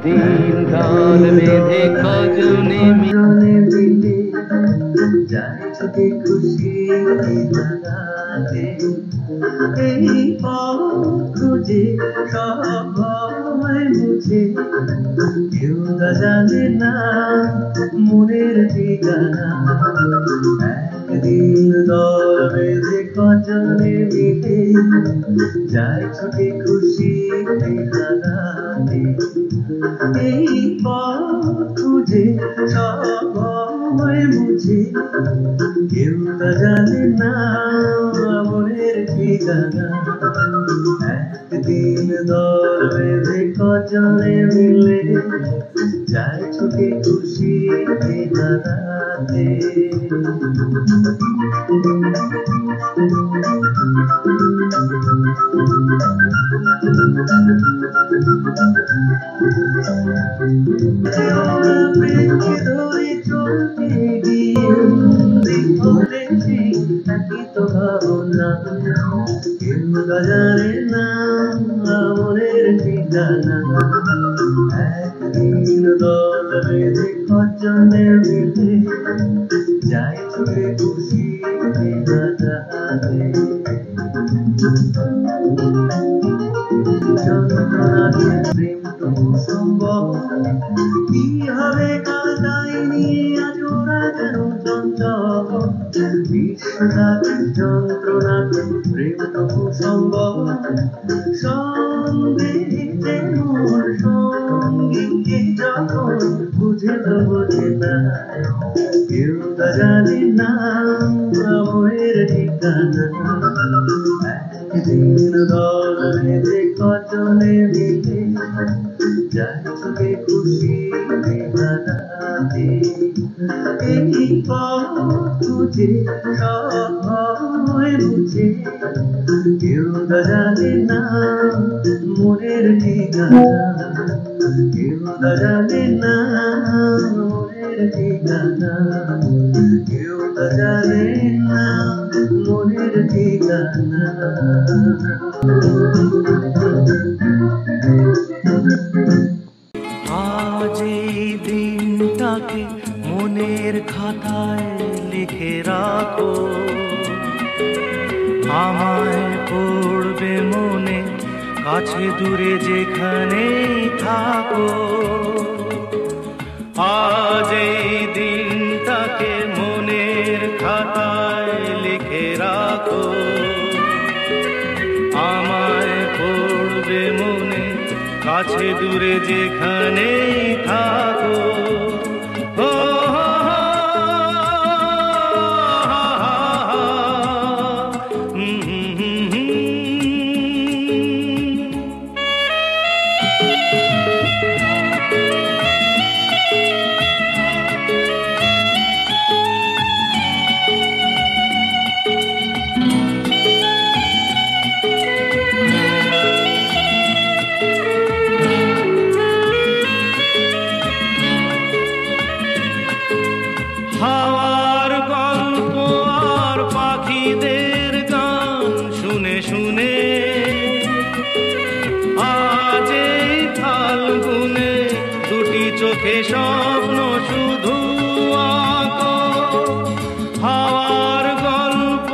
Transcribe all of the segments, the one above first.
দিন কাল বেঁধে কজনে মিলে যায় ছুটে খুশি লাগাতে এই পথ খুঁজে সবাই মুছে কেউ তা জানে না মনের ঠিকানা একদিন দল বেঁধে কজনে মিলে যায় ছুটে খুশি লাগাতে এই পথ খুঁজে সবাই মুছে কেউ তা জানে না মনের ঠিকানা একদিন দল বেঁধে কজনে মিলে যায় ছুটে খুশি হারাতে ধরে চলতে গিয়ে বলেছি নাকি তো ভাবনা কেউ জানে না মনের ঠিকানা একদিন দল বেঁধে কজনে মিলে যায় ছুটে খুশি হারাতে যন্ত্রণাকে প্রেমটুকু সম্ভব কি হবে কাল তাই নিয়ে আজ ওরা যেন চঞ্চল বিশ্বটাকে যন্ত্রণাকে প্রেমটুকু সম্ভব সঙ্গীতে মোর সঙ্গীকে যখন বুঝে তো বোঝে না কেউ তা জানে না মনের ঠিকানা একদিন দল বেঁধে কজনে মিলে যায় ছুটে খুশি হারাতে এই পথ খুঁজে সবাই মুছে কেউ তা জানে না মনের ঠিকানা কেউ তা জানে না মনের ঠিকানা কেউ তা জানে না মনের ঠিকানা আজ এই দিনটাকে মনের খাতায় লিখে রাখো আমায় পড়বে মনে কাছে দূরে যেখানেই থাকো আজ এই দিনটাকে মনের খাতায় লিখে রাখো আমায় পড়বে মনে কাছে দূরে যেখানেই থাকো হাওয়ার গল্প আর পাখিদের গান শুনে শুনে আজ এই ফাল্গুনে দুটি চোখে স্বপ্ন শুধু আঁকো হাওয়ার গল্প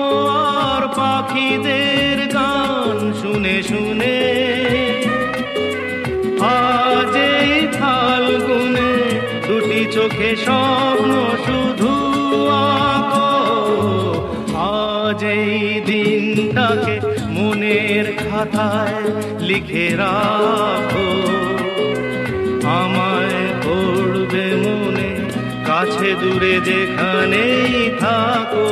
আর পাখিদের গান শুনে শুনে আজ এই ফাল্গুনে দুটি চোখে স্বপ্ন শুধু আঁকো আজ এই দিনটাকে মনের খাতায় লিখে রাখো আমায় পড়বে মনে কাছে দূরে যেখানেই থাকো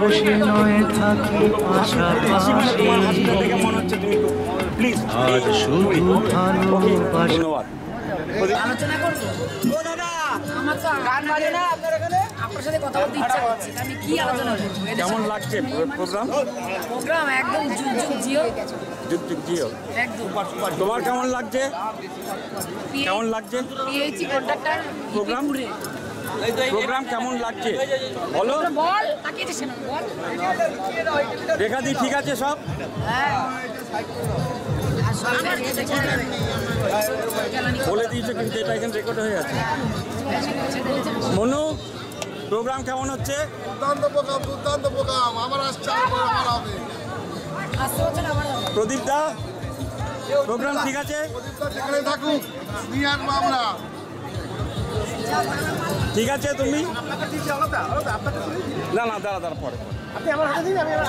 বসে নয় থাকি পাশাপাশি আজ শুধু ভালোবাসা আলোচনা করবো ও দাদা আমার তো গান বাজে না আপনার এখানে, আপনার সাথে কথা বলতে ইচ্ছা করছে, আমি কি আলোচনা করবো? কেমন লাগছে প্রোগ্রাম? প্রোগ্রাম একদম যুগ যুগ জিও, যুগ যুগ জিও। একদম। তোমার কেমন লাগছে? কেমন লাগছে পিএইচি কন্ডাক্টর প্রোগ্রাম? প্রোগ্রাম কেমন লাগছে বলো? বল তাকিয়েছিস না বল। রেখা দি ঠিক আছে সব? হ্যাঁ বলে দিয়েছে কিন্তু এটা এখানে রেকর্ড হয়ে আছে। মনু, প্রোগ্রাম কেমন হচ্ছে? দুর্দান্ত প্রোগ্রাম, আমার আসছে আমার হবে। প্রদীপ দা, প্রোগ্রাম ঠিক আছে? যেখানে থাকুক নিয়ে আসবো আমরা। ঠিক আছে তুমি? না না দাঁড়া পরে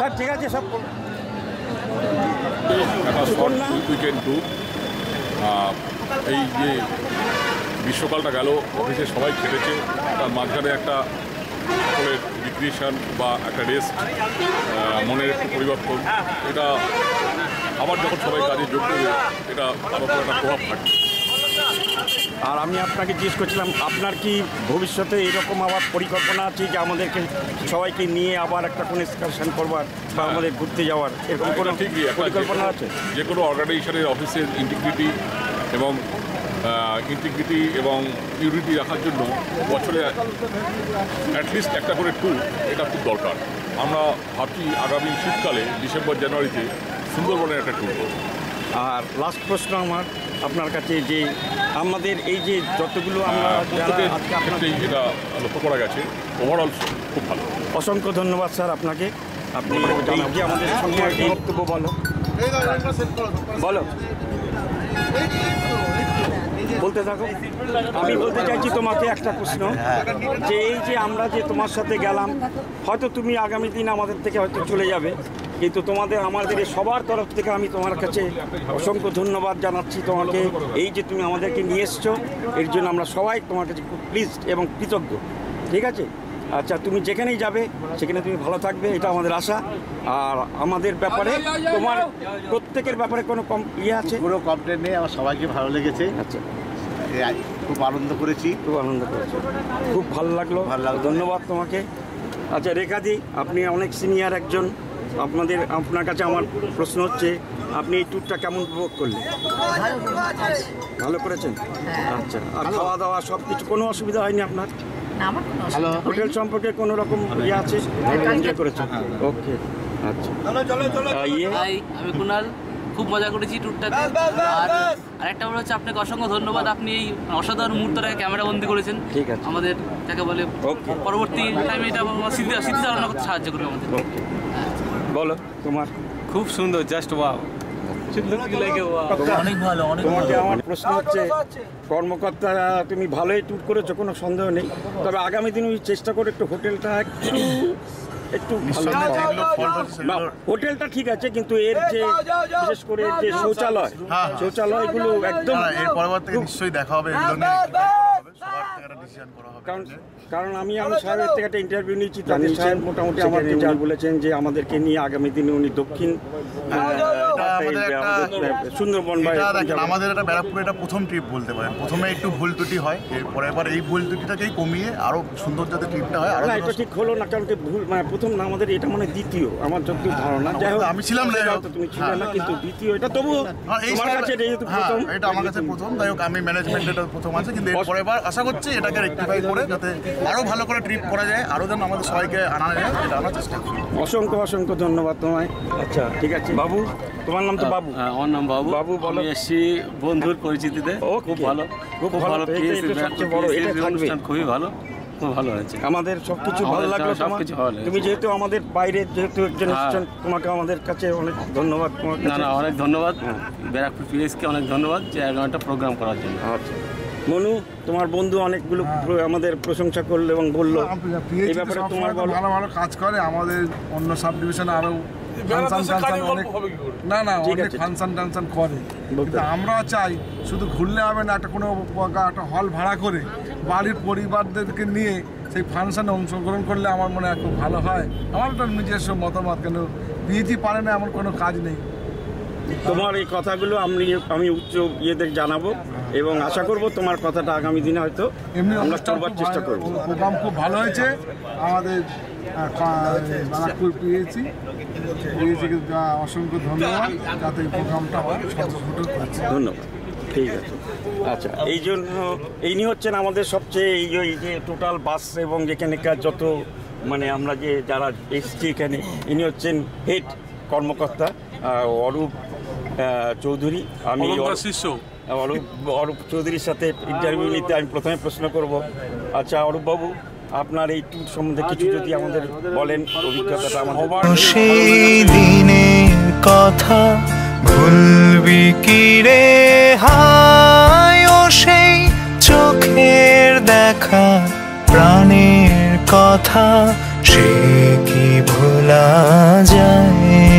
সব ঠিক আছে সব। উইকেন্ড ট্যুর, এই যে গ্রীষ্মকালটা গেল অফিসে সবাই খেটেছে, তার মাঝখানে একটা সকলের রিক্রিয়েশন বা একটা রেস্ট, মনের একটু পরিবর্তন, এটা আবার যখন সবাই কাজে যোগ দেবে এটা তার উপর একটা প্রভাব থাকে। আর আমি আপনাকে জিজ্ঞেস করছিলাম আপনার কি ভবিষ্যতে এরকম আবার পরিকল্পনা আছে যে আমাদেরকে সবাইকে নিয়ে আবার একটা কোনো এক্সকারশন করবার বা আমাদের ঘুরতে যাওয়ার এরকম কোনো ঠিকই পরিকল্পনা আছে? যে কোনো অর্গানাইজেশনের অফিসের ইন্টিগ্রিটি এবং ইউনিটি রাখার জন্য বছরে অ্যাটলিস্ট একটা করে ট্যুর এটা খুব দরকার। আমরা ভাবছি আগামী শীতকালে ডিসেম্বর জানুয়ারিতে সুন্দরবনের একটা ট্যুর করব। আর লাস্ট প্রশ্ন আমার আপনার কাছে, যে আমাদের এই যে যতগুলো আমরা ক্ষেত্রেই এটা লক্ষ্য করা গেছে, ওভারঅল খুব ভালো। অসংখ্য ধন্যবাদ স্যার আপনাকে। আপনি এই যে আমাদের সঙ্গে এই বক্তব্য বলো বলতে থাকো। আমি বলতে চাইছি তোমাকে একটা প্রশ্ন, যে এই যে আমরা যে তোমার সাথে গেলাম, হয়তো তুমি আগামী দিন আমাদের থেকে হয়তো চলে যাবে, কিন্তু আমাদের সবার তরফ থেকে আমি তোমার কাছে অসংখ্য ধন্যবাদ জানাচ্ছি তোমাকে। এই যে তুমি আমাদেরকে নিয়ে এসছো, এর জন্য আমরা সবাই তোমার কাছে খুব প্লিজড এবং কৃতজ্ঞ। ঠিক আছে? আচ্ছা, তুমি যেখানেই যাবে সেখানে তুমি ভালো থাকবে, এটা আমাদের আশা। আর আমাদের ব্যাপারে, তোমার প্রত্যেকের ব্যাপারে কোনো আছে? পুরো কমপ্লেন নেই, আমার সবাইকে ভালো লেগেছে। আচ্ছা, খুব আনন্দ করেছি। খুব ভালো লাগলো। ধন্যবাদ তোমাকে। আচ্ছা রেখাদি, আপনি অনেক সিনিয়র একজন, আপনার কাছে আমার প্রশ্ন হচ্ছে, আপনি এই ট্যুরটা কেমন উপভোগ করলেন? ভালো করেছেন? আচ্ছা, আর খাওয়া দাওয়া সব কিছু কোনো অসুবিধা হয়নি আপনার? হোটেল সম্পর্কে কোনো রকম আছে? এনজয় করেছেন? ওকে, আচ্ছা। আমি কুনাল, খুব মজা করেছি ট্যুরটাতে। আর আরেকটা বড় হচ্ছে আপনাকে অসংখ্য ধন্যবাদ, আপনি এই অসাধারণ মুহূর্তটাকে ক্যামেরা বন্দি করেছেন। ঠিক আছে, আমাদের যাকে বলে পরবর্তী টাইমে এটা স্মৃতি ধারণা করতে সাহায্য করবে আমাদের। বলো তোমার। খুব সুন্দর, জাস্ট ওয়াও, অনেক ভালো। তোমাকে আমার প্রশ্ন হচ্ছে, কর্মকর্তারা তুমি ভালোই ট্যুর করেছো, কোনো সন্দেহ নেই, তবে আগামী দিন চেষ্টা করে একটু হোটেলটা একটু হোটেলটা ঠিক আছে, কিন্তু এর যে বিশেষ করে এর যে শৌচালয়গুলো একদম নিশ্চয়ই দেখা হবে। কারণ আমি সাহেবের থেকে একটা ইন্টারভিউ নিয়েছি, তাদের সাহেব মোটামুটি আমাকে যা বলেছেন যে আমাদেরকে নিয়ে আগামী দিনে উনি দক্ষিণ সুন্দরবন বা আমাদের এটা ব্যারাকপুরে এটা প্রথম ট্রিপ বলতে পারেন। প্রথমে একটু ভুল ত্রুটি হয়, এরপরে এবার এই ভুল ত্রুটিটাকেই কমিয়ে আরো সুন্দর যাতে ট্রিপটা হয়। আর এটা ঠিক হলো না, কারণ ভুল প্রথম না, আমাদের এটা মানে দ্বিতীয়, আমার যতটুকু ধারণা। যাই হোক, আমি ছিলাম না, তুমি ছিলে না, কিন্তু দ্বিতীয় এটা তবুও তোমার কাছে প্রথম। এটা আমার কাছে প্রথম, যাই হোক আমি ম্যানেজমেন্ট এটা প্রথম আছে, কিন্তু এরপরে এবার আশা করছি এটাকে রেকটিফাই করে যাতে আরো ভালো করে ট্রিপ করা যায়, আরো যেন আমাদের সবাইকে আনা যায়, এটা আনার চেষ্টা করি। অসংখ্য ধন্যবাদ তোমায়। আচ্ছা ঠিক আছে, বাবু, তোমার নাম তো বাবু? আমার নাম বাবু। বাবু বলো। এসছি বন্ধুর পরিচিতিতে। খুব ভালো, খুব ভালো। অনুষ্ঠান খুবই ভালো, খুব ভালো হয়েছে। আমাদের সবকিছু ভালো লাগলো। তুমি যেহেতু আমাদের বাইরে যেহেতু একজন এসেছেন, তোমাকে আমাদের কাছে অনেক ধন্যবাদ। না অনেক ধন্যবাদ, ব্যারাকপুর পিএসকে অনেক ধন্যবাদ যে একটা প্রোগ্রাম করার জন্য। আচ্ছা মনু, তোমার বন্ধু অনেকগুলো আমাদের প্রশংসা করলো এবং বললো এই ব্যাপারে তোমার ভালো ভালো কাজ করে। আমাদের অন্য সাব ডিভিশনে আরো অনেক ফাংশন টাংশন করে, কিন্তু আমরা চাই শুধু ঘুরলে হবে না, একটা কোনো একটা হল ভাড়া করে বাড়ির পরিবারদেরকে নিয়ে সেই ফাংশনে অংশগ্রহণ করলে আমার মনে হয় খুব ভালো হয়। আমার একটা নিজস্ব মতামত, কেন বিয়েটি পারে না এমন কোনো কাজ নেই। তোমার এই কথাগুলো আমি উচ্চ ইয়েদের জানাবো, এবং আশা করব তোমার কথাটা আগামী দিনে হয়তো এমনি আমরা অনুষ্ঠান করবার চেষ্টা করবো। প্রোগ্রাম খুব ভালো হয়েছে। আমাদের বারাকপুর পেয়েছি অসংখ্য ধন্যবাদ, যাতে এই প্রোগ্রামটা সফল করছে। ধন্যবাদ, ঠিক আছে। আচ্ছা, এই জন্য ইনি হচ্ছেন আমাদের সবচেয়ে এই যে টোটাল বাস এবং যেখানেকার যত মানে আমরা যে যারা এসছি এখানে, ইনি হচ্ছেন হেড কর্মকর্তা অরূপ চৌধুরী। আমি অরূপ চৌধুরীর সাথে ইন্টারভিউ নিতে আমি প্রথমে প্রশ্ন করব। আচ্ছা অরূপবাবু, আপনার এই ট্যুর সম্বন্ধে কিছু যদি আমাদের বলেন, অভিজ্ঞতাটা আমাদের। সেই দিনের কথা ভুলবি কি রে হায়, ও সেই চোখের দেখা প্রাণের কথা সে কি ভোলা যায়।